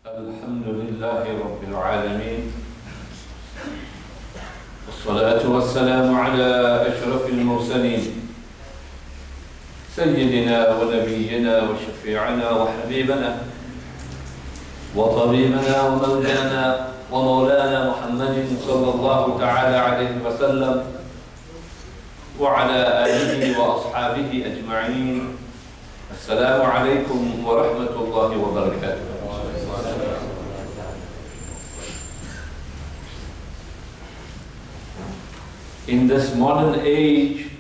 الحمد لله رب العالمين والصلاة والسلام على أشرف المرسلين سيدنا ونبينا وشفيعنا وحبيبنا وطبيبنا ومولانا ومولانا محمد صلى الله تعالى عليه وسلم وعلى آله وأصحابه أجمعين. السلام عليكم ورحمة الله وبركاته. In this modern age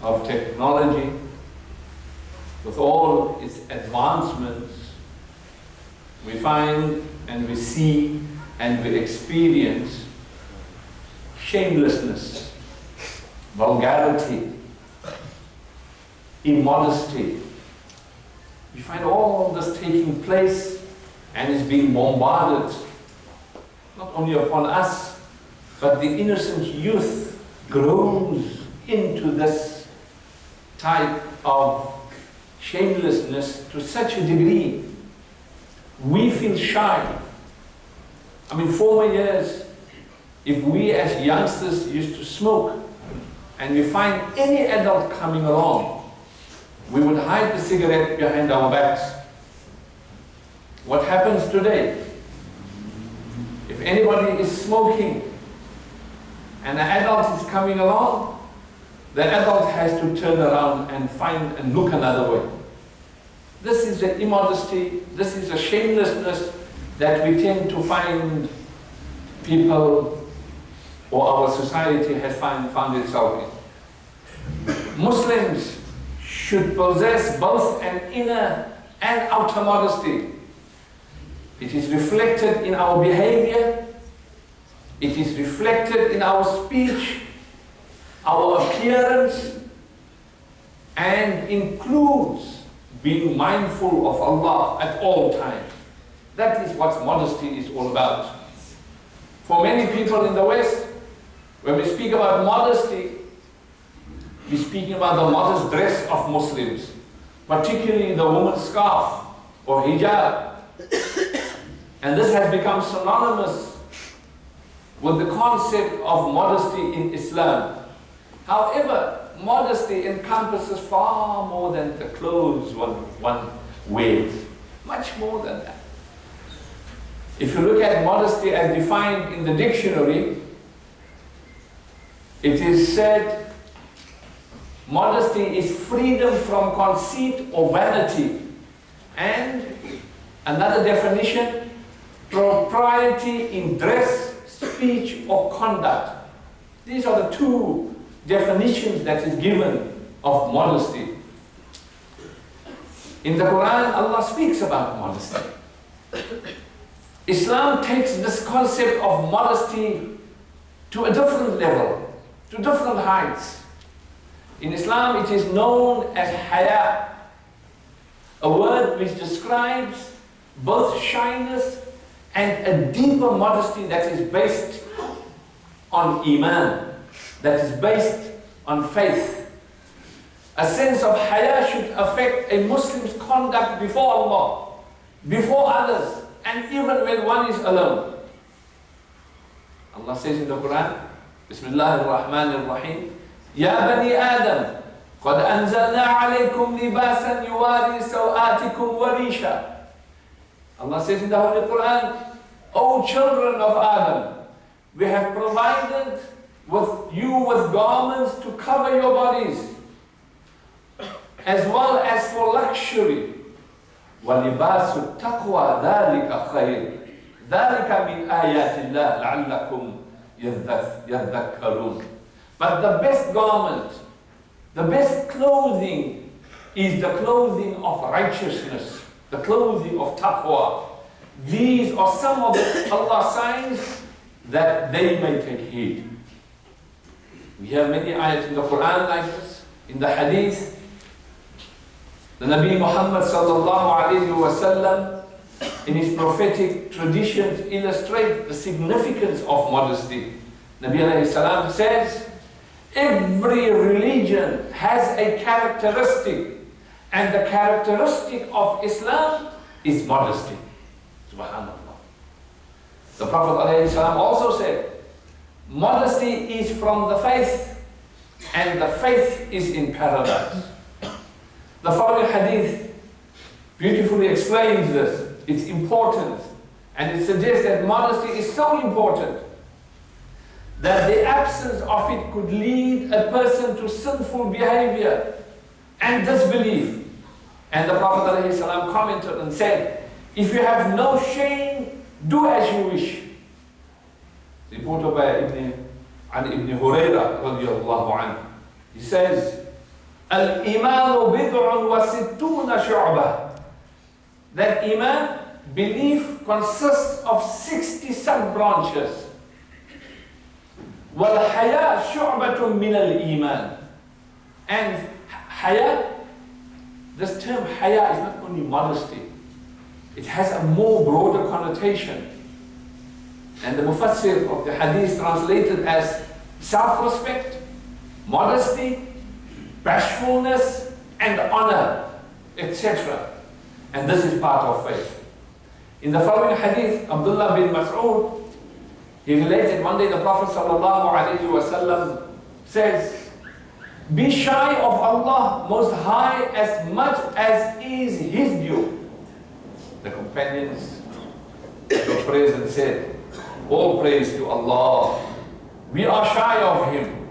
of technology, with all its advancements, we find and we see and we experience shamelessness, vulgarity, immodesty. We find all this taking place and is being bombarded not only upon us, but the innocent youth grows into this type of shamelessness to such a degree. We feel shy. I mean, former years, if we as youngsters used to smoke and we find any adult coming along, we would hide the cigarette behind our backs. What happens today? If anybody is smoking and an adult is coming along, the adult has to turn around and find and look another way. This is the immodesty, this is a shamelessness that we tend to find people or our society has found itself in. Muslims should possess both an inner and outer modesty. It is reflected in our behavior, it is reflected in our speech, our appearance, and includes being mindful of Allah at all times. That is what modesty is all about. For many people in the West, when we speak about modesty, we're speaking about the modest dress of Muslims, particularly the woman's scarf or hijab. And this has become synonymous with the concept of modesty in Islam. However, modesty encompasses far more than the clothes one wears, much more than that. If you look at modesty as defined in the dictionary, it is said, modesty is freedom from conceit or vanity. And another definition, propriety in dress, speech or conduct. These are the two definitions that is given of modesty. In the Quran, Allah speaks about modesty. Islam takes this concept of modesty to a different level, to different heights. In Islam, it is known as haya, a word which describes both shyness and a deeper modesty that is based on iman, that is based on faith. A sense of haya should affect a Muslim's conduct before Allah, before others, and even when one is alone. Allah says in the Quran, Bismillah ar-Rahman ar-Rahim, Ya bani Adam, قد أنزلنا عليكم لباسا يواري سوآتكم وريشا. Allah says in the Holy Quran, O children of Adam, we have provided you with garments to cover your bodies, as well as for luxury. وَلِبَاسُ التَّقْوَى ذَلِكَ خَيْرٌ ذَلِكَ مِنْ آيَاتِ اللَّهِ لَعَلَّكُمْ يَذَّكَّرُونَ. But the best garment, the best clothing is the clothing of righteousness, the clothing of taqwa. These are some of Allah's signs that they may take heed. We have many ayats in the Quran like this, in the Hadith. The Nabi Muhammad sallallahu alayhi wa sallam, in his prophetic traditions, illustrate the significance of modesty. Nabi alayhi salam says, every religion has a characteristic, and the characteristic of Islam is modesty. Subhanallah. The Prophet ﷺ also said, modesty is from the faith, and the faith is in paradise. The following hadith beautifully explains this, its importance, and it suggests that modesty is so important that the absence of it could lead a person to sinful behavior and disbelief. And the Prophet ﷺ commented and said, if you have no shame, do as you wish. Reported by Ibn Hurayra radiallahu anhu. He says, Al-Imanu bid'un wa sittuna shu'bah. That Iman, belief, consists of 60 sub-branches. Wal-haya shu'batun min al-iman. And haya, this term haya is not only modesty. It has a more broader connotation. And the Mufassir of the hadith translated as self-respect, modesty, bashfulness, and honor, etc. And this is part of faith. In the following hadith, Abdullah bin Mas'ud, he related one day the Prophet ﷺ says, be shy of Allah Most High as much as is His due. The companions were praised and said, all praise to Allah. We are shy of Him.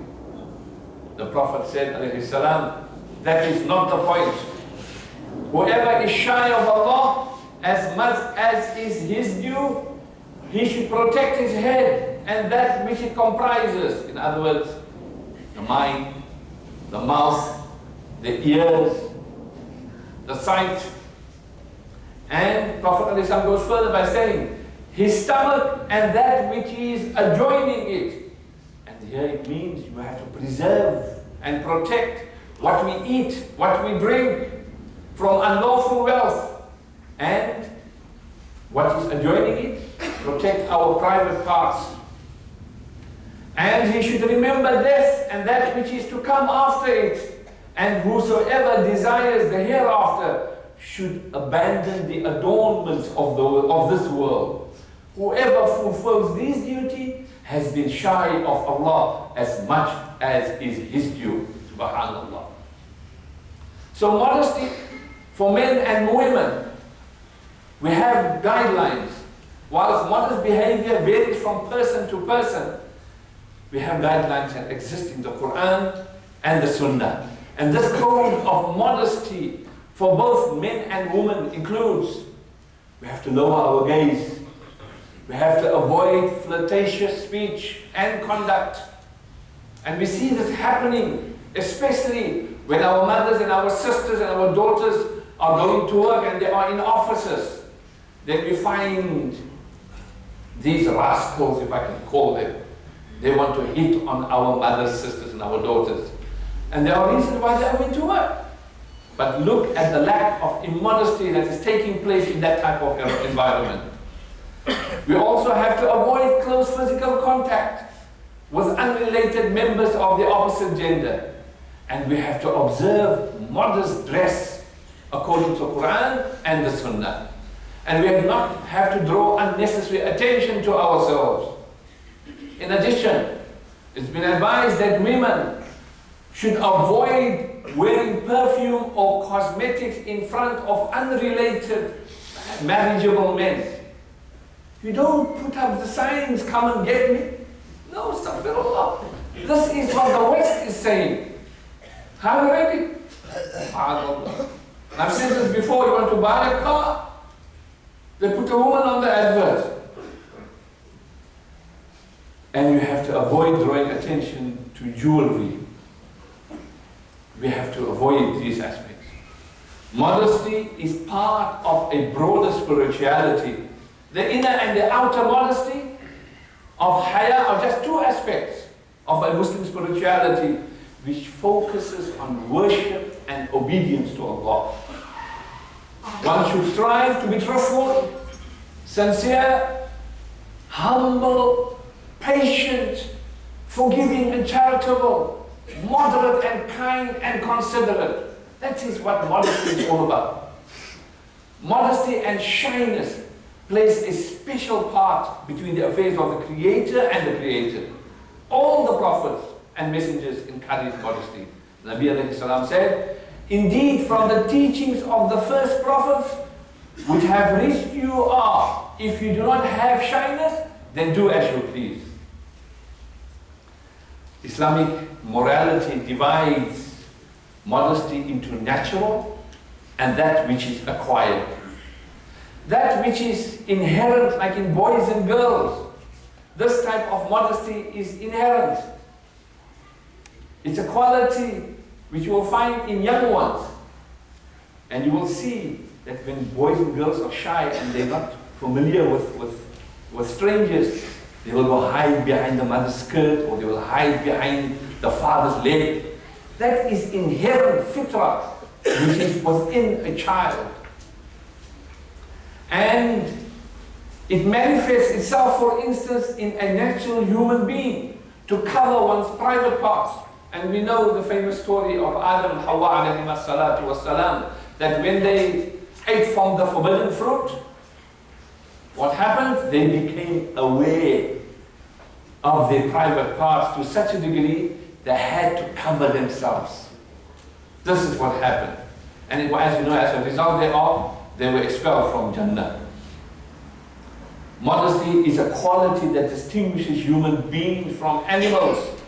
The Prophet said, alayhi salam, that is not the point. Whoever is shy of Allah as much as is His due, he should protect his head and that which it comprises. In other words, the mind, the mouth, the ears, the sight. And Prophet ﷺ goes further by saying, his stomach and that which is adjoining it. And here it means you have to preserve and protect what we eat, what we drink from unlawful wealth. And what is adjoining it, protect our private parts. And he should remember death and that which is to come after it. And whosoever desires the hereafter should abandon the adornments of this world. Whoever fulfills this duty has been shy of Allah as much as is His due. Subhanallah. So modesty for men and women, we have guidelines. Whilst modest behavior varies from person to person, we have guidelines that exist in the Quran and the Sunnah. And this code of modesty for both men and women includes, we have to lower our gaze. We have to avoid flirtatious speech and conduct. And we see this happening, especially when our mothers and our sisters and our daughters are going to work and they are in offices. Then we find these rascals, if I can call them, they want to hit on our mothers, sisters, and our daughters. And there are reasons why they are going to work. But look at the lack of immodesty that is taking place in that type of environment. We also have to avoid close physical contact with unrelated members of the opposite gender. And we have to observe modest dress according to the Quran and the Sunnah. And we do not have to draw unnecessary attention to ourselves. In addition, it's been advised that women should avoid wearing perfume or cosmetics in front of unrelated marriageable men. You don't put up the signs, come and get me. No, astaghfirullah. This is what the West is saying. Have you read it? I've said this before, you want to buy a car, they put a woman on the advert. And you have to avoid drawing attention to jewelry. We have to avoid these aspects. Modesty is part of a broader spirituality. The inner and the outer modesty of haya are just two aspects of a Muslim spirituality which focuses on worship and obedience to Allah. One should strive to be truthful, sincere, humble, patient, forgiving and charitable, moderate and kind and considerate. That is what modesty is all about. Modesty and shyness plays a special part between the affairs of the Creator and the created. All the prophets and messengers encouraged modesty. Nabi alayhi salam said, indeed from the teachings of the first prophets which have reached you are, if you do not have shyness, then do as you please. Islamic morality divides modesty into natural and that which is acquired. That which is inherent, like in boys and girls, this type of modesty is inherent. It's a quality which you will find in young ones. And you will see that when boys and girls are shy and they're not familiar with strangers, they will go hide behind the mother's skirt or they will hide behind the father's leg. That is inherent fitrah, which is within a child. And it manifests itself, for instance, in a natural human being to cover one's private parts. And we know the famous story of Adam and Hawa alayhi salatu wassalam, that when they ate from the forbidden fruit, what happened? They became aware of their private parts to such a degree they had to cover themselves. This is what happened. And as you know, as a result thereof, they were expelled from Jannah. Modesty is a quality that distinguishes human beings from animals.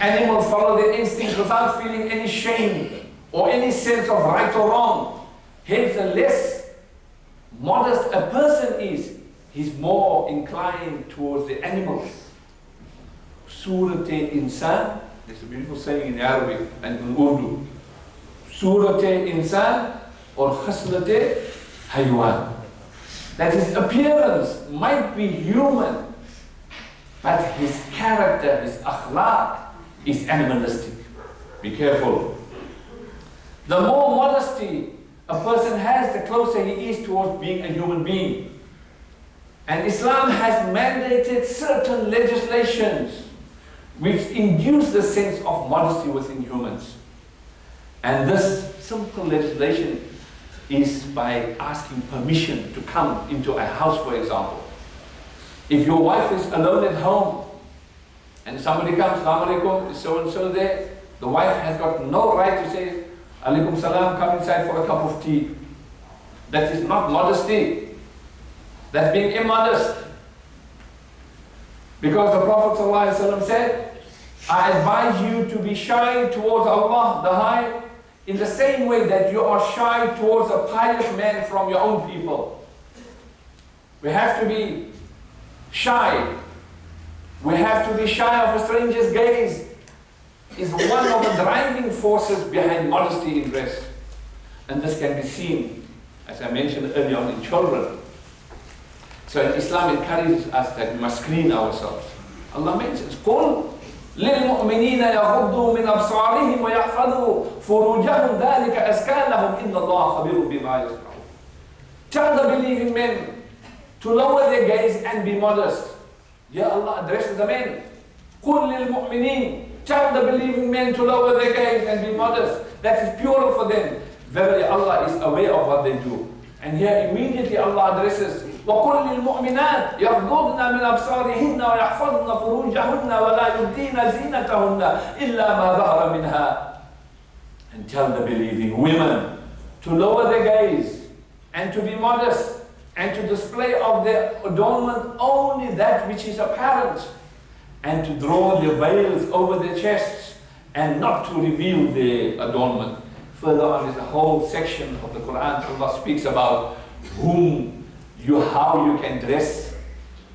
Animals follow their instinct without feeling any shame or any sense of right or wrong. Hence, the less modest a person is, he's more inclined towards the animals. Surat-e-insan, there's a beautiful saying in Arabic and in Urdu. Surat-e-insan or khaslat-e-haywan. That his appearance might be human, but his character, his akhlaq, is animalistic. Be careful. The more modesty a person has, the closer he is towards being a human being. And Islam has mandated certain legislations which induce the sense of modesty within humans. And this simple legislation is by asking permission to come into a house, for example. If your wife is alone at home and somebody comes, Assalamu alaikum, is so and so there, the wife has got no right to say, Alaikum salam, come inside for a cup of tea. That is not modesty. That's being immodest. Because the Prophet ﷺ said, I advise you to be shy towards Allah, the High, in the same way that you are shy towards a pious man from your own people. We have to be shy. We have to be shy of a stranger's gaze. Is one of the driving forces behind modesty in dress. And this can be seen, as I mentioned earlier on, in children. So Islam encourages us that we must screen ourselves. Allah mentions, قُلْ لِلْمُؤْمِنِينَ يَغُضُّوا مِنْ أَبْصَارِهِمْ وَيَحْفَظُوا فُرُوجَهُمْ ذَلِكَ أَزْكَىٰ لَهُمْ إِنَّ اللَّهَ خَبِيرٌ بِمَا يَصْنَعُونَ. Tell the believing men to lower their gaze and be modest. Ya Allah addresses the men. قُلْ لِلْمُؤْمِنِينَ. Tell the believing men to lower their gaze and be modest. That is purer for them. Verily Allah is aware of what they do. And here immediately Allah addresses, وَقُلْ لِلْمُؤْمِنَاتِ يَغْضُضْنَ مِنْ أَبْصَارِهِنَّ وَيَحْفَظْنَ فُرُوجَهُنَّ وَلَا يُبْدِينَ زِينَتَهُنَّ إِلَّا مَا ظَهَرَ مِنْهَا. And tell the believing women to lower their gaze and to be modest and to display of their adornment only that which is apparent, and to draw their veils over their chests and not to reveal their adornment. Further on is a whole section of the Quran. Allah speaks about how you can dress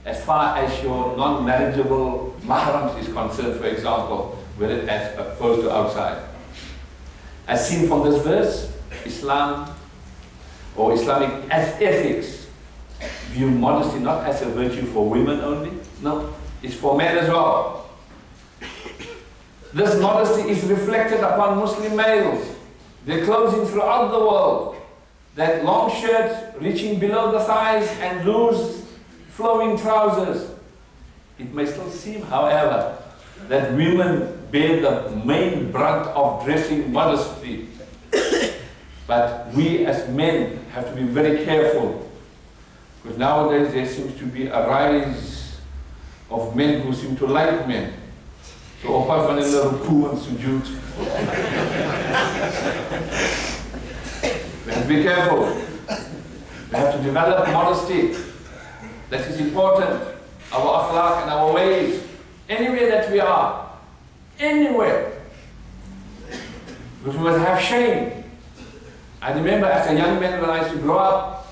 as far as your non-marriageable mahrams is concerned, for example, as opposed to outside. As seen from this verse, Islam or Islamic ethics view modesty not as a virtue for women only, no, it's for men as well. This modesty is reflected upon Muslim males, their clothing throughout the world, that long shirts reaching below the thighs and loose flowing trousers. It may still seem, however, that women bear the main brunt of dressing modestly. But we as men have to be very careful Because nowadays there seems to be a rise of men who seem to like men. So apart from a little ruku and sujood. We have to be careful. We have to develop modesty. That is important. Our akhlaq and our ways. Anywhere that we are. Anywhere. Because we must have shame. I remember as a young man when I used to grow up,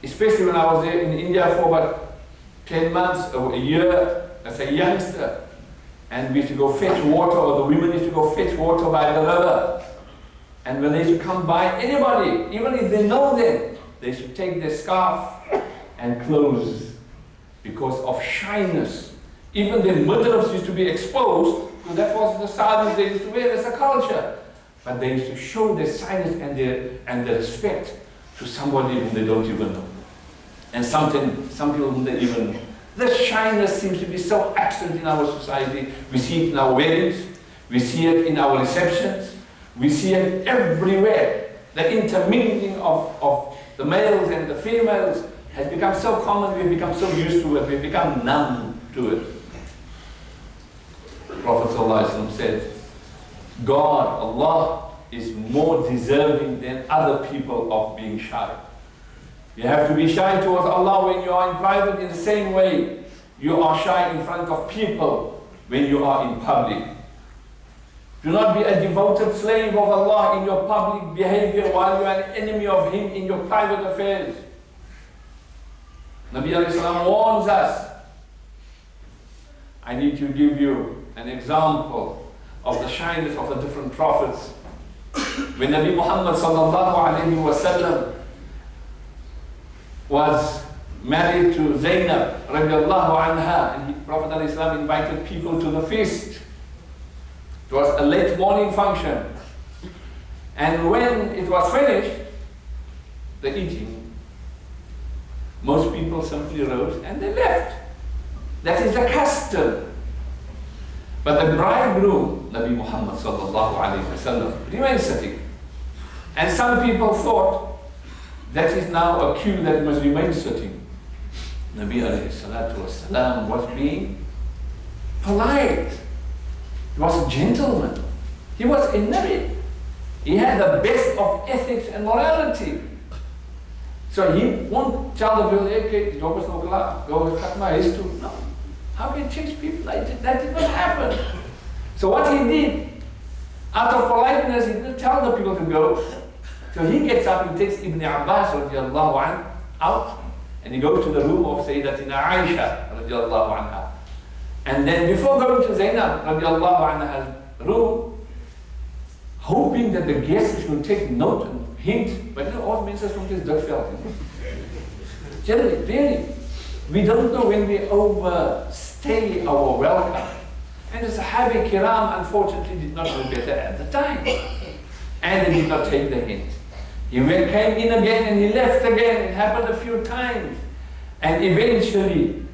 especially when I was there in India for about 10 months or a year as a youngster, and we used to go fetch water, or the women used to go fetch water by the river. And when they used to come by anybody, even if they know them, they should take their scarf and clothes because of shyness. Even the midriffs used to be exposed, because that was the saris they used to wear as a culture. But they used to show their shyness and their respect to somebody whom they don't even know. And some people whom they even know. The shyness seems to be so absent in our society. We see it in our weddings, we see it in our receptions, we see it everywhere. The intermingling of the males and the females has become so common, we've become so used to it, we've become numb to it. The Prophet ﷺ said, God, Allah, is more deserving than other people of being shy. You have to be shy towards Allah when you are in private in the same way you are shy in front of people when you are in public. Do not be a devoted slave of Allah in your public behavior while you are an enemy of Him in your private affairs. Nabi alayhi salam warns us. I need to give you an example of the shyness of the different prophets. When Nabi Muhammad sallallahu alayhi wa sallam was married to Zainab radiallahu anha, and Prophet alayhi salam invited people to the feast. It was a late morning function. And when it was finished, the eating, most people simply rose and they left. That is the custom. But the bridegroom, Nabi Muhammad sallallahu alayhi wa sallam, remained sitting. And some people thought that is now a cue that must remain sitting. Nabi alayhi salatu wasalam was being polite. He was a gentleman. He was a Nabi. He had the best of ethics and morality. So he won't tell the people, hey, go cut my hair too. No. How can you change people like that? That did not happen. So what he did, out of politeness, he didn't tell the people to go. So he gets up and takes Ibn Abbas radiallahu anhu out, and he goes to the room of Sayyidatina Aisha radiallahu anha. And then before going to Zainab radiallahu anha's room, hoping that the guests will take note and hint, but all ministers from this Dutchveld. Generally, really, we don't know when we overstay our welcome. And the Sahabi Kiram unfortunately did not know better at the time. And they did not take the hint. He came in again and he left again. It happened a few times. And eventually,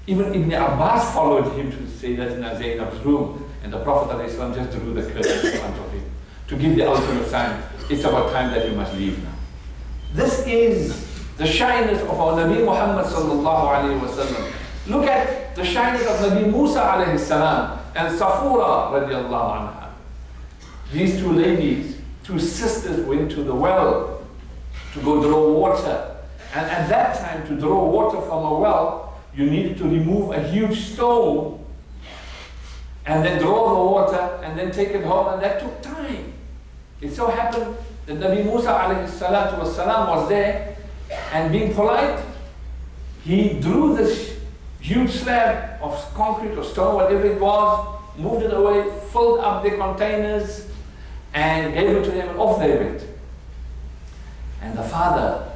even Ibn Abbas followed him to say that in Zainab's room. And the Prophet ﷺ just drew the curtain in front of him to give the ultimate sign. It's about time that you must leave now. This is the shyness of our Nabi Muhammad sallallahu alayhi wa sallam. Look at the shyness of Nabi Musa alayhi salam and Safura radiallahu anha. These two ladies, two sisters, went to the well to go draw water. And at that time, to draw water from a well, you needed to remove a huge stone and then draw the water and then take it home, and that took time. It so happened that Nabi Musa alayhi salatu wasalam was there, and being polite, he drew this huge slab of concrete or stone, whatever it was, moved it away, filled up the containers, and gave it to them, and off they went. And the father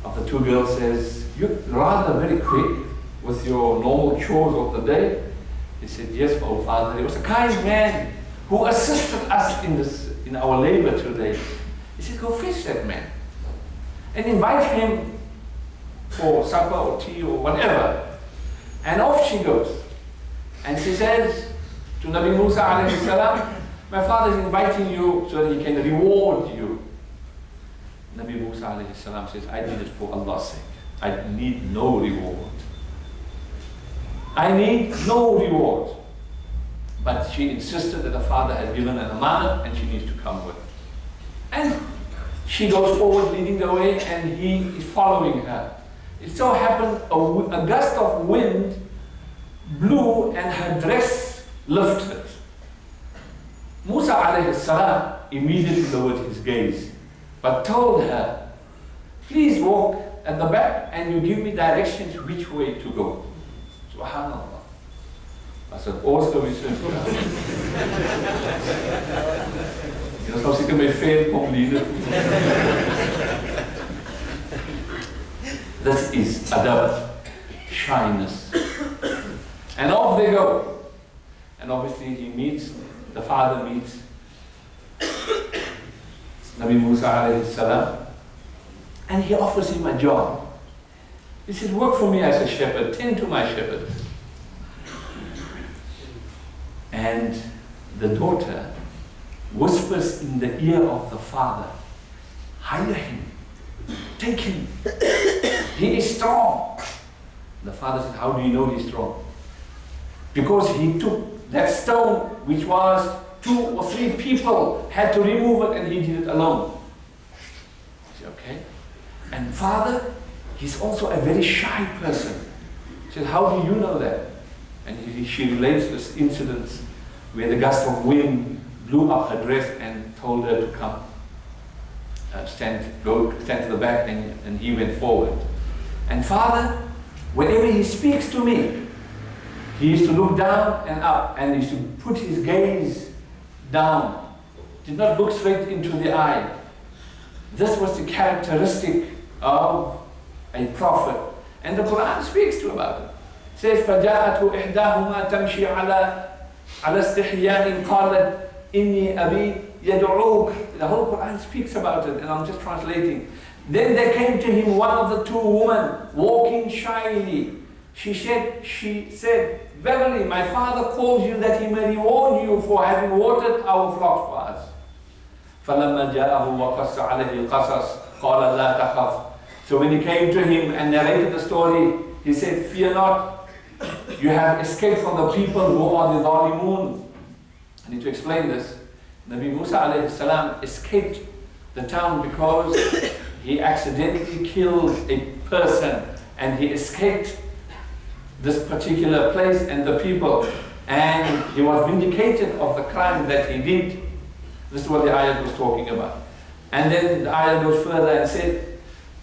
of the two girls says, "You're rather very quick with your normal chores of the day." He said, "Yes, oh father." He was a kind man who assisted us in our labor today. He said, "Go fetch that man and invite him for supper or tea or whatever." And off she goes. And she says to Nabi Musa alayhi salam, "My father is inviting you so that he can reward you." Nabi Musa alayhi salam says, I did it for Allah's sake. I need no reward. I need no reward. But she insisted that the father has given an amanat and she needs to come with. And she goes forward leading the way and he is following her. It so happened a gust of wind blew and her dress lifted. Musa alayhi salam immediately lowered his gaze, but told her, please walk at the back and you give me directions which way to go. Subhanallah. I said, also we should go. You know, zoals ik ermee veel kon leren. This is adab, shyness. And off they go. And obviously the father meets Nabi Musa alayhi salam, and he offers him a job. He says, work for me as a shepherd, tend to my shepherd. And the daughter whispers in the ear of the father, hire him, take him, he is strong. The father says, how do you know he's strong? Because he took that stone, which was 2 or 3 people had to remove it and he did it alone. I said, okay. And father, he's also a very shy person. He said, how do you know that? And she relates this incident where the gust of wind blew up her dress and told her to come, stand to the back, and he went forward. And father, whenever he speaks to me, he used to look down and up and he used to put his gaze down, did not look straight into the eye. This was the characteristic of a prophet. And the Quran speaks to about it. It says, فَجَاءَتْهُ إِحْدَاهُمَا تَمْشِي عَلَى اسْتِحْيَاءٍ قَالَتْ إِنِّي أَبِي يَدْعُوكَ. The whole Quran speaks about it, and I'm just translating. Then there came to him one of the 2 women, walking shyly. She said, verily, my father calls you that he may reward you for having watered our flocks for us. فَلَمَّا جَاءَهُ وَقَصَّ عَلَيْهِ الْقَصَص قَالَ لَا تَخَفْ. So when he came to him and narrated the story, he said, fear not, you have escaped from the people who are the Zalimun. I need to explain this. Nabi Musa alayhi salam escaped the town because he accidentally killed a person and he escaped this particular place and the people, and he was vindicated of the crime that he did. This is what the ayat was talking about. And then the ayat goes further and said,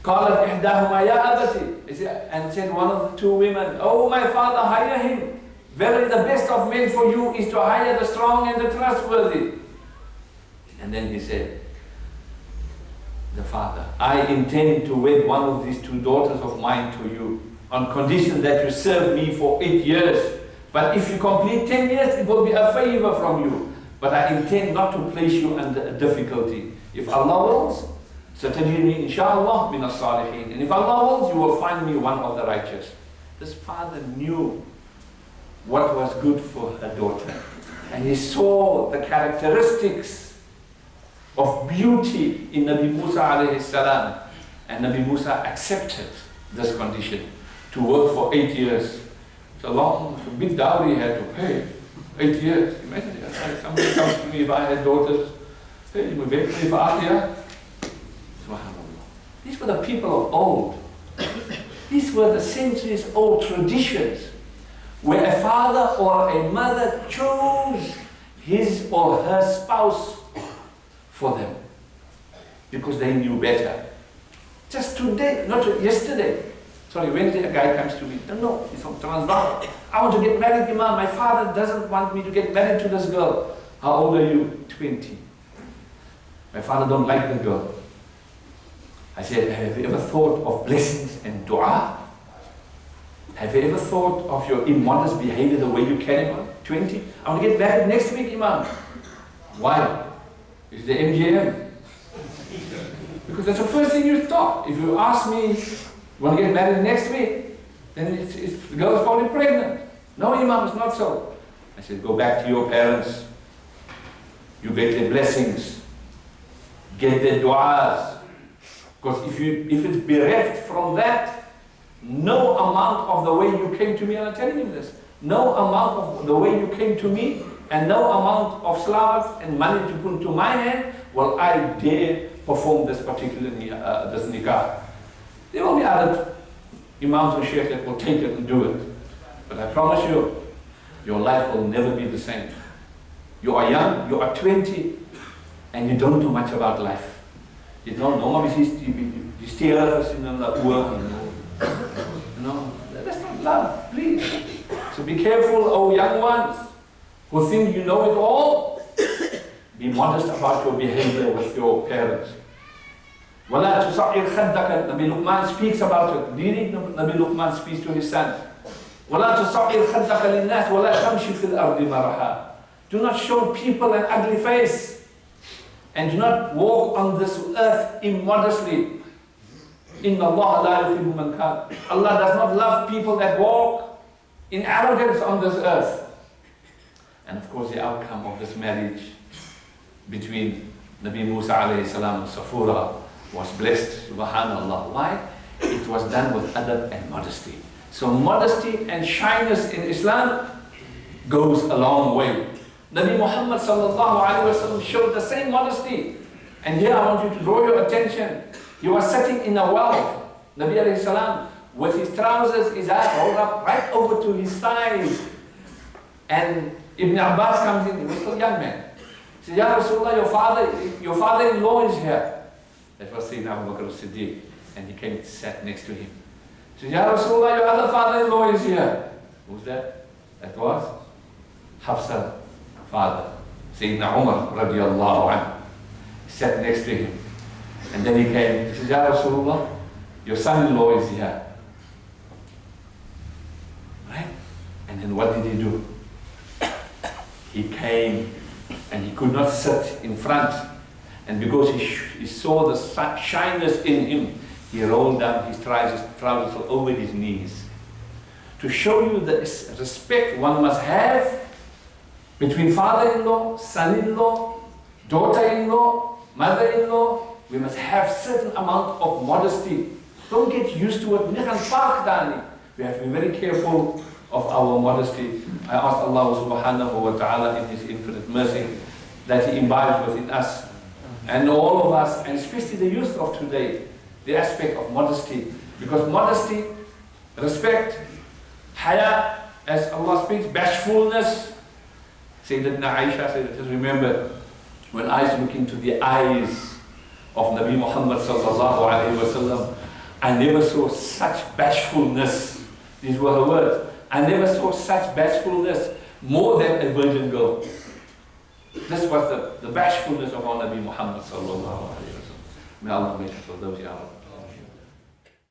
قالت إحداهما يا أبتي, and said one of the 2 women, oh my father, hire him. Verily the best of men for you is to hire the strong and the trustworthy. And then he said, the father, I intend to wed one of these 2 daughters of mine to you, on condition that you serve me for 8 years. But if you complete 10 years, it will be a favor from you. But I intend not to place you under a difficulty. If Allah wills, satajidni inshallah min as-salihin. And if Allah wills, you will find me one of the righteous. This father knew what was good for her daughter. And he saw the characteristics of beauty in Nabi Musa alayhi salam. And Nabi Musa accepted this condition to work for 8 years. It's a big dowry he had to pay. 8 years. Imagine if somebody comes to me, if I had daughters, hey, you will wait for me for 8 years. These were the people of old. These were the centuries old traditions where a father or a mother chose his or her spouse for them because they knew better. Just today, not yesterday. Sorry, Wednesday a guy comes to me. No, he's from Transvaal. I want to get married, Imam. My father doesn't want me to get married to this girl. How old are you? 20. My father don't like the girl. I said, have you ever thought of blessings and dua? Have you ever thought of your immodest behavior the way you carry on? 20. I want to get married next week, Imam. Why? It's the MGM. Because that's the first thing you thought. If you ask me, you want to get married next week, then the girl's probably pregnant. No, Imam, it's not so. I said, go back to your parents. You get their blessings. Get their du'as. Because if it's bereft from that, no amount of the way you came to me, and I'm telling you this, no amount of the way you came to me, and no amount of salawat and money to put into my hand, will I dare perform this particular this nikah. There will be other imams and sheikhs that will take it and do it. But I promise you, your life will never be the same. You are young, you are 20, and you don't know much about life. You know, normally you steer us in the oor. No, that's not love, please. So be careful, oh young ones, who think you know it all. Be modest about your behavior with your parents. وَلَا تُصَعِّرْ خَدَّكَ. Nabi Luqman speaks about it. Reading Nabi Luqman speaks to his son. وَلَا تُصَعِّرْ خَدَّكَ لِلنَّاسِ وَلَا تَمْشِ فِي الْأَرْضِ مَرَحًا. Do not show people an ugly face. And do not walk on this earth immodestly. إِنَّ اللَّهَ لَا يُحِبُّ مَنْ كَانَ. Allah does not love people that walk in arrogance on this earth. And of course the outcome of this marriage between Nabi Musa alayhi salam and Safura was blessed, subhanallah. Why? It was done with adab and modesty. So modesty and shyness in Islam goes a long way. Nabi Muhammad sallallahu alayhi wa sallam showed the same modesty. And here I want you to draw your attention. He was sitting in a well, Nabi alayhi salam, with his trousers, his eyes rolled up right over to his thighs. And Ibn Abbas comes in, he was still a young man. He said, Ya Rasulullah, your father-in-law is here. That was Sayyidina Abu Bakr as-Siddiq. And he came and sat next to him. He said, Ya Rasulullah, your other father-in-law is here. Who's that? That was Hafsa, father, Sayyidina Umar radiallahu anhu. He sat next to him. And then he came, he said, Ya Rasulullah, your son-in-law is here. Right? And then what did he do? He came and he could not sit in front. And because he saw the shyness in him, he rolled down his trousers over his knees. To show you the respect one must have between father-in-law, son-in-law, daughter-in-law, mother-in-law, we must have certain amount of modesty. Don't get used to it. We have to be very careful of our modesty. I ask Allah subhanahu wa ta'ala in His infinite mercy that He imbibes within us and all of us, and especially the youth of today, the aspect of modesty. Because modesty, respect, haya, as Allah speaks, bashfulness. Sayyidatuna Aisha said, just remember, when I look into the eyes of Nabi Muhammad sallallahu alayhi wa sallam, I never saw such bashfulness. These were her words. I never saw such bashfulness more than a virgin girl. This was the bashfulness of our Nabi Muhammad sallallahu alayhi wa sallam. May Allah make us of those, Ya Rabbi.